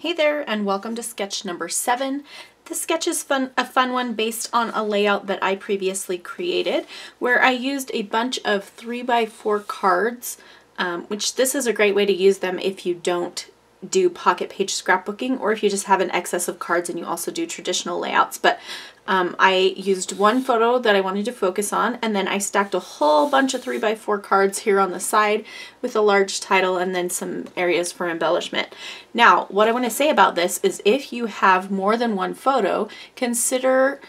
Hey there, and welcome to sketch number 7. This sketch is a fun one based on a layout that I previously created where I used a bunch of 3x4 cards, which this is a great way to use them if you don't do pocket page scrapbooking or if you just have an excess of cards and you also do traditional layouts. But I used one photo that I wanted to focus on, and then I stacked a whole bunch of 3x4 cards here on the side with a large title and then some areas for embellishment. Now, what I want to say about this is if you have more than one photo, consider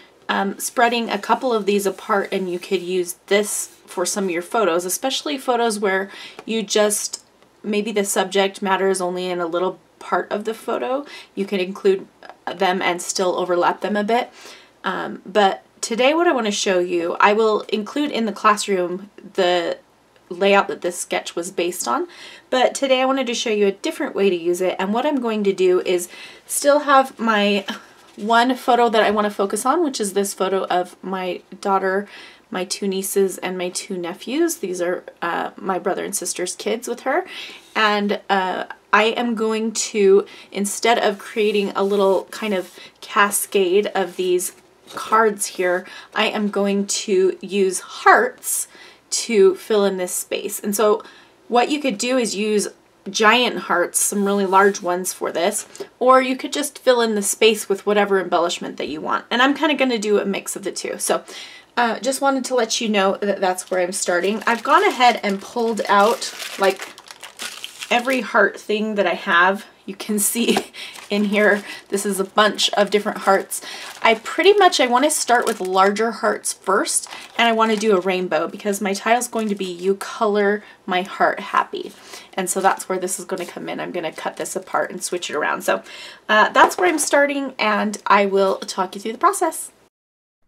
spreading a couple of these apart, and you could use this for some of your photos, especially photos where you just, maybe the subject matter is only in a little part of the photo. You can include them and still overlap them a bit. But today what I want to show you, I will include in the classroom the layout that this sketch was based on, but today I wanted to show you a different way to use it. And what I'm going to do is still have my one photo that I want to focus on, which is this photo of my daughter, my two nieces, and my two nephews. These are my brother and sister's kids with her. And I am going to, instead of creating a little kind of cascade of these cards here, I am going to use hearts to fill in this space. And so what you could do is use giant hearts, some really large ones for this, or you could just fill in the space with whatever embellishment that you want. And I'm kind of going to do a mix of the two. So just wanted to let you know that that's where I'm starting. I've gone ahead and pulled out like every heart thing that I have. You can see in here, this is a bunch of different hearts. I want to start with larger hearts first, and I want to do a rainbow because my title's going to be "You Color My Heart Happy." And so that's where this is going to come in. I'm going to cut this apart and switch it around. So that's where I'm starting, and I will talk you through the process.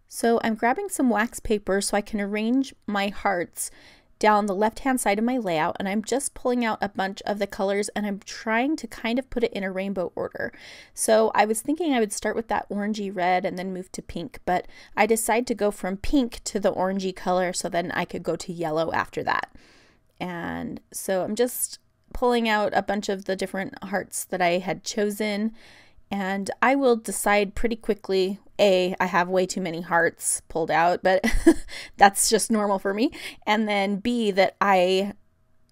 So I'm grabbing some wax paper so I can arrange my hearts down the left-hand side of my layout, and I'm just pulling out a bunch of the colors, and I'm trying to kind of put it in a rainbow order. So I was thinking I would start with that orangey red and then move to pink, but I decided to go from pink to the orangey color so then I could go to yellow after that. And so I'm just pulling out a bunch of the different hearts that I had chosen, and I will decide pretty quickly, A, I have way too many hearts pulled out, but that's just normal for me. And then B, that I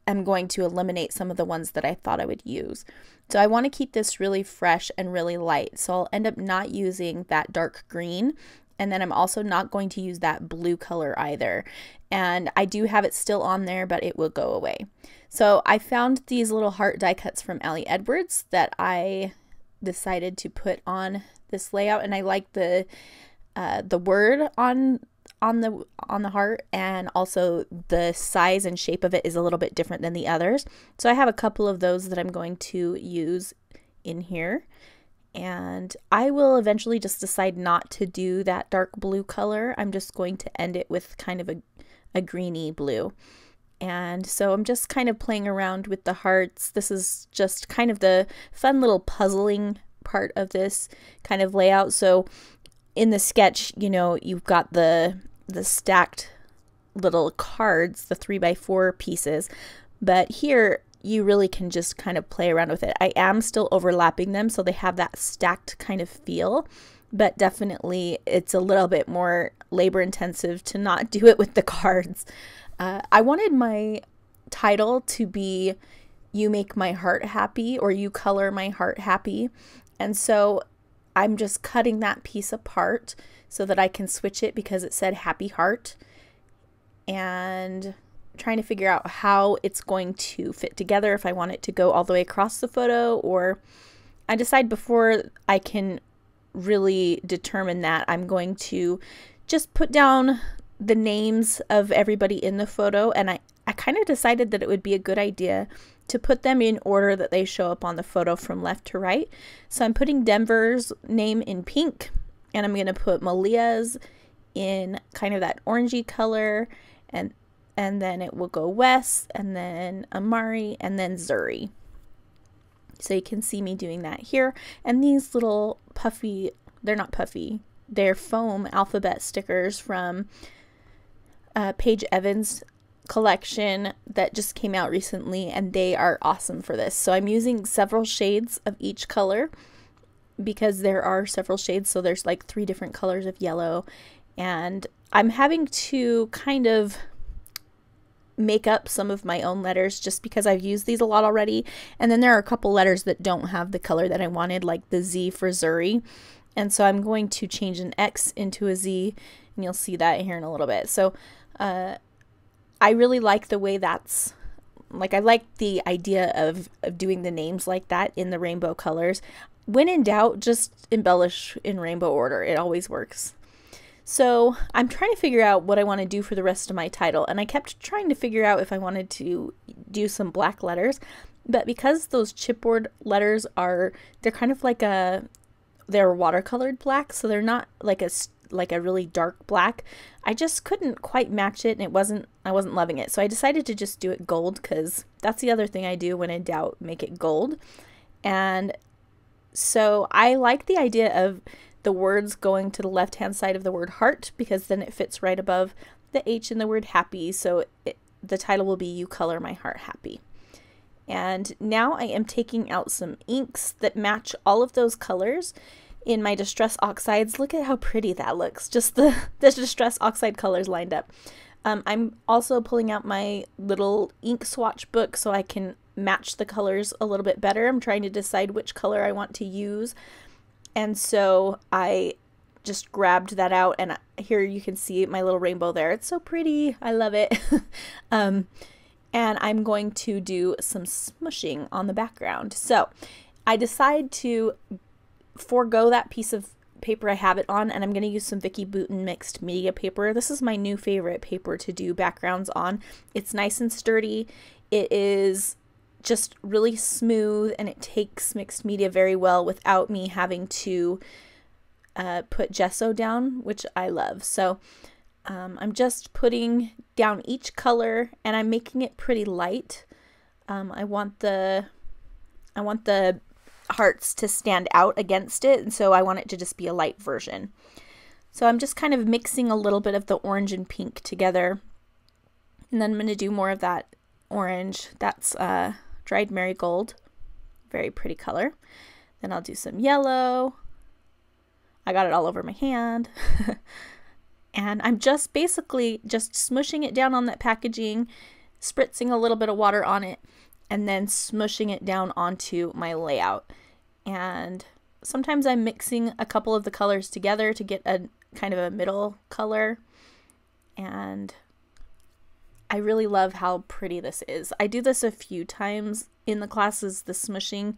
am going to eliminate some of the ones that I thought I would use. So I want to keep this really fresh and really light. So I'll end up not using that dark green. And then I'm also not going to use that blue color either. And I do have it still on there, but it will go away. So I found these little heart die cuts from Ali Edwards that I decided to put on this layout, and I like the word on the heart, and also the size and shape of it is a little bit different than the others. So I have a couple of those that I'm going to use in here, and I will eventually just decide not to do that dark blue color. I'm just going to end it with kind of a greeny blue. And so I'm just kind of playing around with the hearts. This is just kind of the fun little puzzling part of this kind of layout. So in the sketch, you know, you've got the stacked little cards, the 3x4 pieces, but here you really can just kind of play around with it. I am still overlapping them so they have that stacked kind of feel, but definitely it's a little bit more labor intensive to not do it with the cards. I wanted my title to be "You Make My Heart Happy" or "You Color My Heart Happy." And so I'm just cutting that piece apart so that I can switch it because it said "Happy Heart," and trying to figure out how it's going to fit together, if I want it to go all the way across the photo, or I decide before I can really determine that I'm going to just put down the names of everybody in the photo, and I kind of decided that it would be a good idea to put them in order that they show up on the photo from left to right. So I'm putting Denver's name in pink, and I'm going to put Malia's in kind of that orangey color, and then it will go Wes, and then Amari, and then Zuri. So you can see me doing that here. And these little puffy, they're not puffy, they're foam alphabet stickers from Paige Evans' collection that just came out recently, and they are awesome for this. So I'm using several shades of each color because there are several shades. So there's like 3 different colors of yellow, and I'm having to kind of make up some of my own letters just because I've used these a lot already. And then there are a couple letters that don't have the color that I wanted, like the Z for Zuri. And so I'm going to change an X into a Z, and you'll see that here in a little bit. So I really like the way that's, like, I like the idea of doing the names like that in the rainbow colors. When in doubt, just embellish in rainbow order. It always works. So I'm trying to figure out what I want to do for the rest of my title, and I kept trying to figure out if I wanted to do some black letters, but because those chipboard letters they're kind of like they're watercolored black, so they're not like a really dark black. I just couldn't quite match it, and I wasn't loving it. So I decided to just do it gold, because that's the other thing I do when in doubt, make it gold. And so I like the idea of the words going to the left hand side of the word heart, because then it fits right above the H in the word happy. So the title will be You Color My Heart Happy. And now I am taking out some inks that match all of those colors in my Distress Oxides. Look at how pretty that looks, just the Distress Oxide colors lined up. I'm also pulling out my little ink swatch book so I can match the colors a little bit better. I'm trying to decide which color I want to use. And so I just grabbed that out, and here you can see my little rainbow there. It's so pretty. I love it. And I'm going to do some smushing on the background. So I decide to forego that piece of paper I have it on, and I'm going to use some Vicki Boutin mixed media paper. This is my new favorite paper to do backgrounds on. It's nice and sturdy. It is just really smooth, and it takes mixed media very well without me having to put gesso down, which I love. So I'm just putting down each color, and I'm making it pretty light. I want the hearts to stand out against it, and so I want it to just be a light version. So I'm just kind of mixing a little bit of the orange and pink together, and then I'm going to do more of that orange. That's dried marigold, very pretty color. Then I'll do some yellow. I got it all over my hand. And I'm just basically just smushing it down on that packaging, spritzing a little bit of water on it, and then smushing it down onto my layout. And sometimes I'm mixing a couple of the colors together to get a kind of a middle color. And I really love how pretty this is. I do this a few times in the classes, the smushing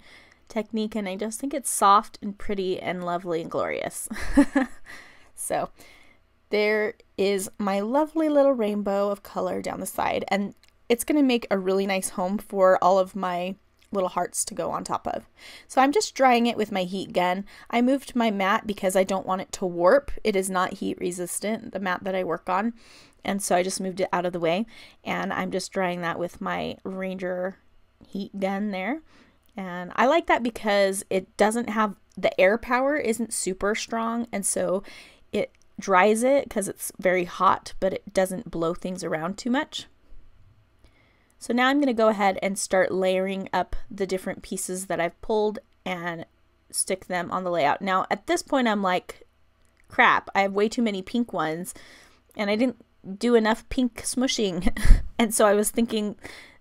technique, and I just think it's soft and pretty and lovely and glorious. So there is my lovely little rainbow of color down the side, and it's going to make a really nice home for all of my little hearts to go on top of. So I'm just drying it with my heat gun. I moved my mat because I don't want it to warp. It is not heat resistant, the mat that I work on. And so I just moved it out of the way, and I'm just drying that with my Ranger heat gun there. And I like that because it doesn't have, the air power isn't super strong, and so it dries it because it's very hot, but it doesn't blow things around too much. So now I'm going to go ahead and start layering up the different pieces that I've pulled and stick them on the layout. Now at this point I'm like, crap, I have way too many pink ones, and I didn't do enough pink smushing. And so I was thinking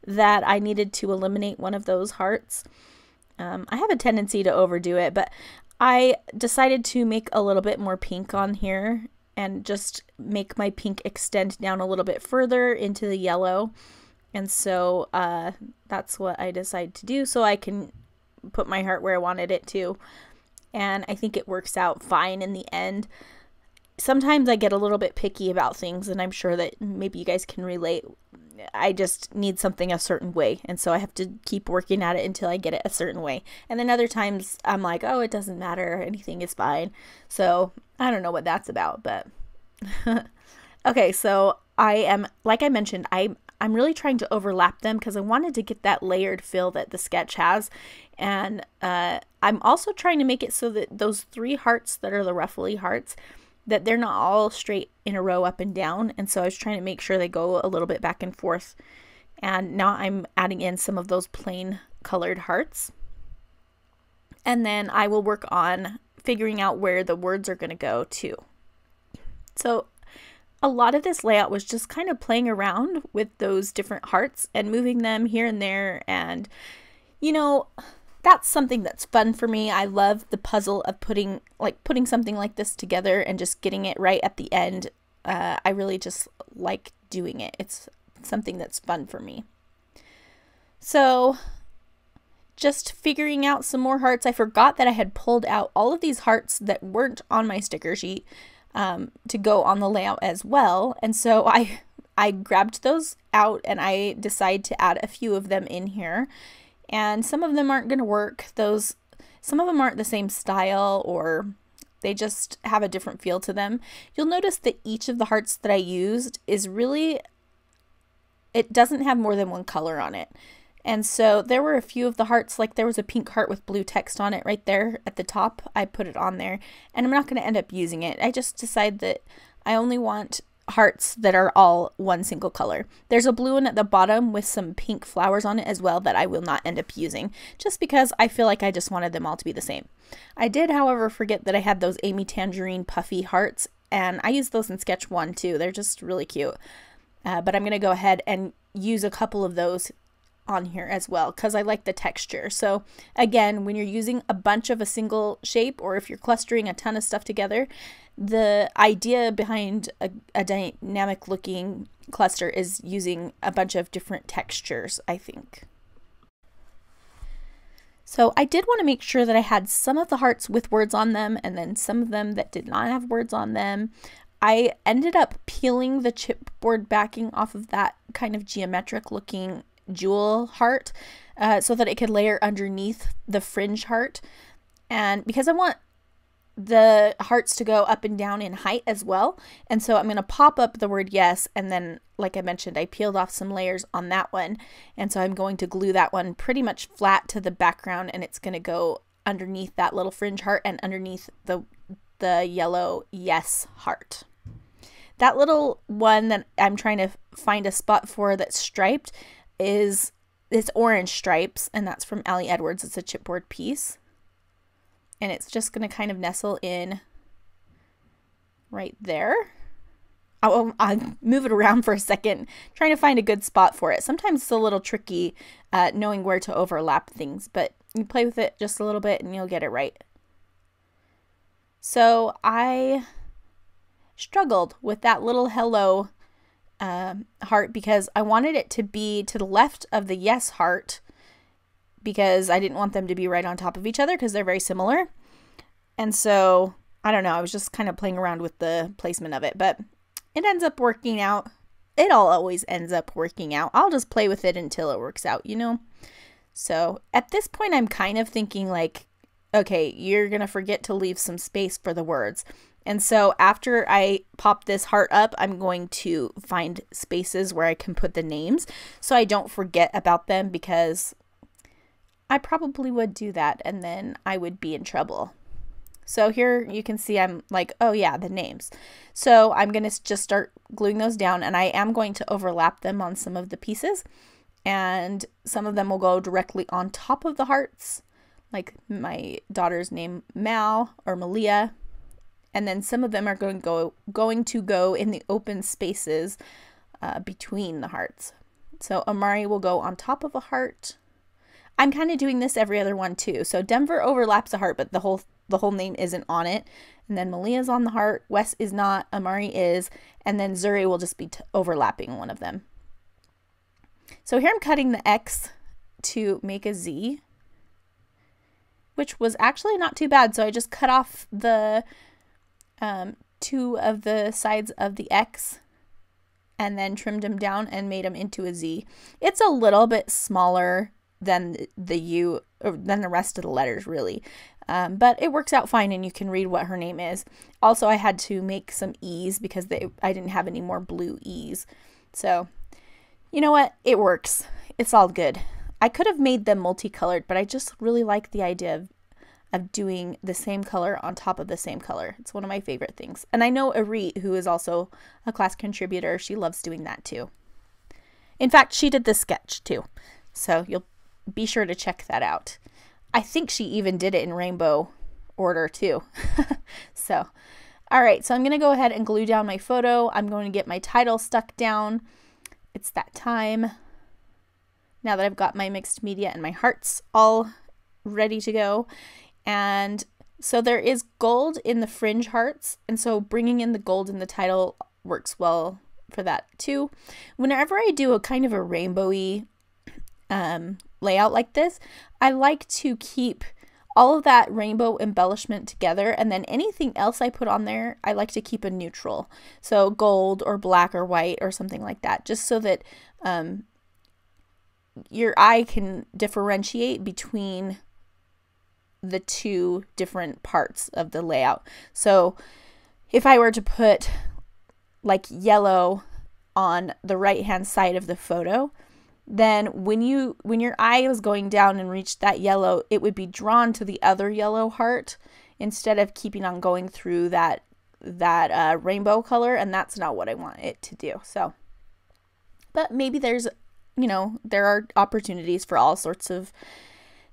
that I needed to eliminate one of those hearts. I have a tendency to overdo it, but I decided to make a little bit more pink on here and just make my pink extend down a little bit further into the yellow. And so that's what I decided to do, so I can put my heart where I wanted it to. And I think it works out fine in the end. Sometimes I get a little bit picky about things, and I'm sure that maybe you guys can relate. I just need something a certain way, and so I have to keep working at it until I get it a certain way. And then other times I'm like, oh, it doesn't matter, anything is fine. So I don't know what that's about, but okay, so I am, like I mentioned, I'm really trying to overlap them because I wanted to get that layered feel that the sketch has. And I'm also trying to make it so that those 3 hearts that are the ruffly hearts, that they're not all straight in a row up and down. And so I was trying to make sure they go a little bit back and forth. And now I'm adding in some of those plain colored hearts. And then I will work on figuring out where the words are going to go too. So a lot of this layout was just kind of playing around with those different hearts and moving them here and there. And, you know, that's something that's fun for me. I love the puzzle of putting something like this together and just getting it right at the end. I really just like doing it. It's something that's fun for me. So just figuring out some more hearts. I forgot that I had pulled out all of these hearts that weren't on my sticker sheet to go on the layout as well. And so I grabbed those out and I decided to add a few of them in here. And some of them aren't going to work. Some of them aren't the same style, or they just have a different feel to them. You'll notice that each of the hearts that I used is really, it doesn't have more than one color on it. And so there were a few of the hearts, like there was a pink heart with blue text on it right there at the top. I put it on there and I'm not going to end up using it. I just decided that I only want hearts that are all one single color. There's a blue one at the bottom with some pink flowers on it as well that I will not end up using, just because I feel like I just wanted them all to be the same. I did, however, forget that I had those Amy Tangerine puffy hearts, and I used those in sketch 1 too. They're just really cute. But I'm going to go ahead and use a couple of those on here as well because I like the texture. So again, when you're using a bunch of a single shape, or if you're clustering a ton of stuff together, the idea behind a dynamic looking cluster is using a bunch of different textures, I think. So I did want to make sure that I had some of the hearts with words on them and then some of them that did not have words on them. I ended up peeling the chipboard backing off of that kind of geometric looking jewel heart so that it could layer underneath the fringe heart. And because I want the hearts to go up and down in height as well, and so I'm going to pop up the word yes, and then like I mentioned, I peeled off some layers on that one, and so I'm going to glue that one pretty much flat to the background, and it's going to go underneath that little fringe heart and underneath the yellow yes heart. That little one that I'm trying to find a spot for that's striped is it's orange stripes, and that's from Allie Edwards. It's a chipboard piece, and it's just going to kind of nestle in right there. I'll move it around for a second, trying to find a good spot for it. Sometimes it's a little tricky knowing where to overlap things, but you play with it just a little bit and you'll get it right. So I struggled with that little hello heart because I wanted it to be to the left of the yes heart, because I didn't want them to be right on top of each other because they're very similar. And so I don't know, I was just kind of playing around with the placement of it, but it ends up working out. It all always ends up working out. I'll just play with it until it works out, you know? So at this point, I'm kind of thinking like, okay, you're going to forget to leave some space for the words. And so after I pop this heart up, I'm going to find spaces where I can put the names so I don't forget about them, because I probably would do that and then I would be in trouble. So here you can see I'm like, oh yeah, the names. So I'm going to just start gluing those down, and I am going to overlap them on some of the pieces, and some of them will go directly on top of the hearts, like my daughter's name Mal or Malia, and then some of them are going to go in the open spaces between the hearts. So Amari will go on top of a heart. I'm kind of doing this every other one too. So Denver overlaps a heart, but the whole name isn't on it. And then Malia's on the heart. Wes is not. Amari is. And then Zuri will just be overlapping one of them. So here I'm cutting the X to make a Z, which was actually not too bad. So I just cut off the two of the sides of the X and then trimmed them down and made them into a Z. It's a little bit smaller than the U, or than the rest of the letters really. But it works out fine, and you can read what her name is. Also, I had to make some E's because I didn't have any more blue E's. So, you know what? It works. It's all good. I could have made them multicolored, but I just really like the idea of doing the same color on top of the same color. It's one of my favorite things. And I know Arit, who is also a class contributor, she loves doing that too. In fact, she did this sketch too. So you'll be sure to check that out. I think she even did it in rainbow order too. So, all right, so I'm going to go ahead and glue down my photo. I'm going to get my title stuck down. It's that time. Now that I've got my mixed media and my hearts all ready to go. And so there is gold in the fringe hearts. And so bringing in the gold in the title works well for that too. Whenever I do a kind of a rainbowy layout like this, I like to keep all of that rainbow embellishment together, and then anything else I put on there, I like to keep a neutral. So gold or black or white or something like that, just so that your eye can differentiate between the two different parts of the layout. So if I were to put like yellow on the right hand side of the photo, then when your eye is going down and reached that yellow, it would be drawn to the other yellow heart instead of keeping on going through that rainbow color, and that's not what I want it to do. So, but maybe there's, there are opportunities for all sorts of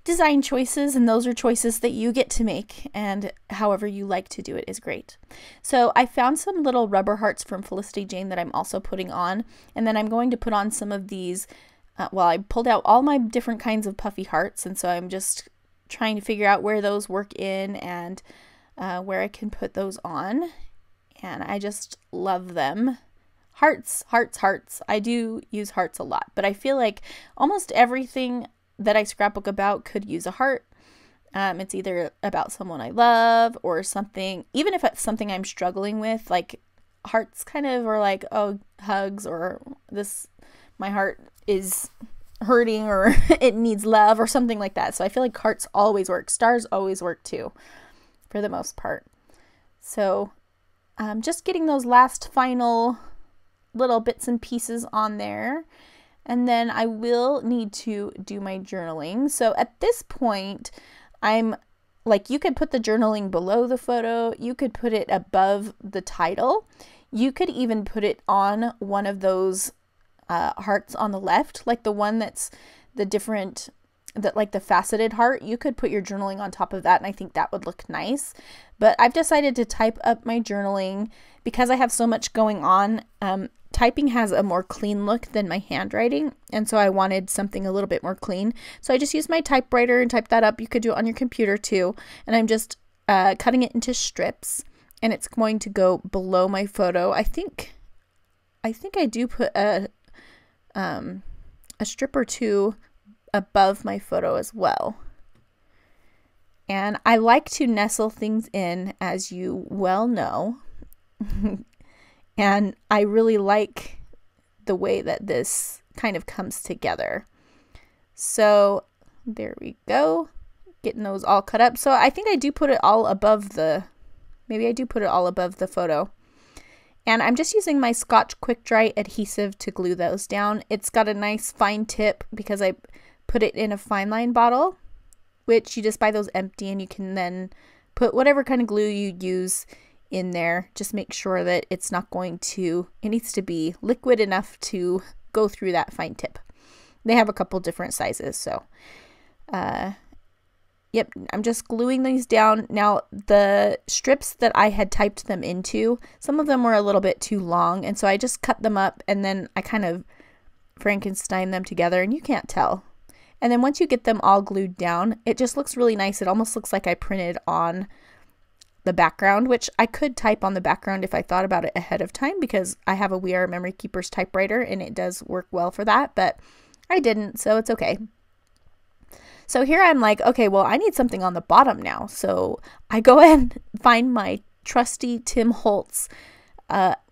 design choices, and those are choices that you get to make, and however you like to do it is great. So I found some little rubber hearts from Felicity Jane that I'm also putting on, and then I'm going to put on some of these. I pulled out all my different kinds of puffy hearts, and so I'm just trying to figure out where those work in and where I can put those on, and I just love them. Hearts, hearts, hearts. I do use hearts a lot, but I feel like almost everything that I scrapbook about could use a heart. It's either about someone I love or something, even if it's something I'm struggling with, like hearts kind of are like, oh, hugs, or my heart is hurting, or it needs love, or something like that. So I feel like hearts always work. Stars always work too, for the most part. So just getting those last final little bits and pieces on there. And then I will need to do my journaling. So at this point, I'm like, you could put the journaling below the photo. You could put it above the title. You could even put it on one of those hearts on the left, like the one that's like the faceted heart. You could put your journaling on top of that, and I think that would look nice. But I've decided to type up my journaling because I have so much going on. Typing has a more clean look than my handwriting, and so I wanted something a little bit more clean. So I just used my typewriter and typed that up. You could do it on your computer too, and I'm just cutting it into strips, and it's going to go below my photo. I think I do put a strip or two above my photo as well. And I like to nestle things in, as you well know. And I really like the way that this kind of comes together. So there we go. Getting those all cut up. So I think I do put it all above maybe I do put it all above the photo. And I'm just using my Scotch Quick Dry adhesive to glue those down. It's got a nice fine tip because I put it in a fine line bottle, which you just buy those empty, and you can then put whatever kind of glue you use in there. Just make sure that it's not it needs to be liquid enough to go through that fine tip. They have a couple different sizes, so yep, I'm just gluing these down. Now, the strips that I had typed them into, some of them were a little bit too long, and so I just cut them up, and then I kind of Frankenstein them together, and you can't tell. And then once you get them all glued down, it just looks really nice. It almost looks like I printed on the background, which I could type on the background if I thought about it ahead of time, because I have a We Are Memory Keepers typewriter, and it does work well for that, but I didn't, so it's okay. So here I'm like, okay, well, I need something on the bottom now. So I go and find my trusty Tim Holtz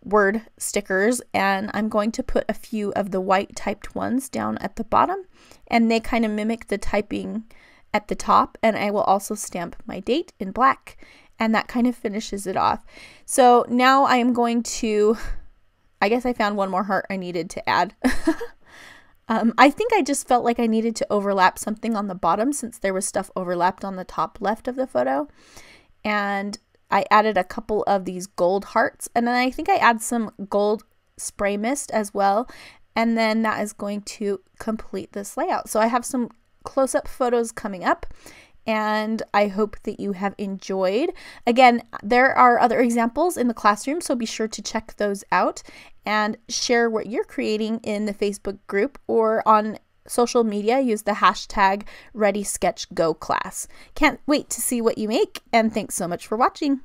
word stickers, and I'm going to put a few of the white typed ones down at the bottom, and they kind of mimic the typing at the top. And I will also stamp my date in black, and that kind of finishes it off. So now I am going to, I guess I found one more heart I needed to add. I think I just felt like I needed to overlap something on the bottom since there was stuff overlapped on the top left of the photo. And I added a couple of these gold hearts, and then I think I add some gold spray mist as well. And then that is going to complete this layout. So I have some close-up photos coming up, and I hope that you have enjoyed. Again, there are other examples in the classroom, so be sure to check those out and share what you're creating in the Facebook group or on social media. Use the hashtag ReadySketchGoClass. Can't wait to see what you make, and thanks so much for watching.